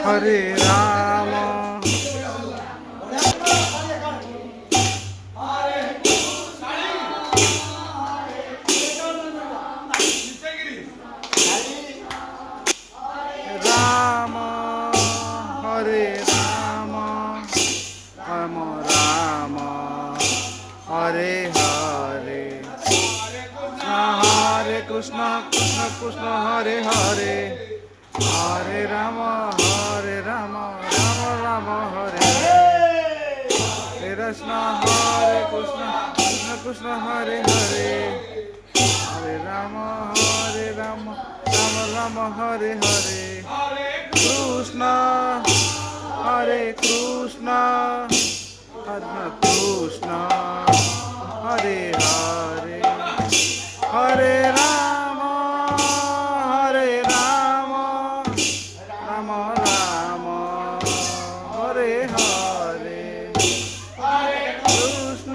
Hare Ram Ram Hare Ram Ram Ram Hare Hare Hare Krishna Krishna Krishna Hare Hare Hare Ram Ram Ram Hare Hare Krishna Hare Krishna Krishna Krishna Hare Hare Hare Ram Ram Ram Hare Hare Krishna Hare Krishna Hare Krishna Hare Hare Hare Ram Ram Ram Hare Hare Krishna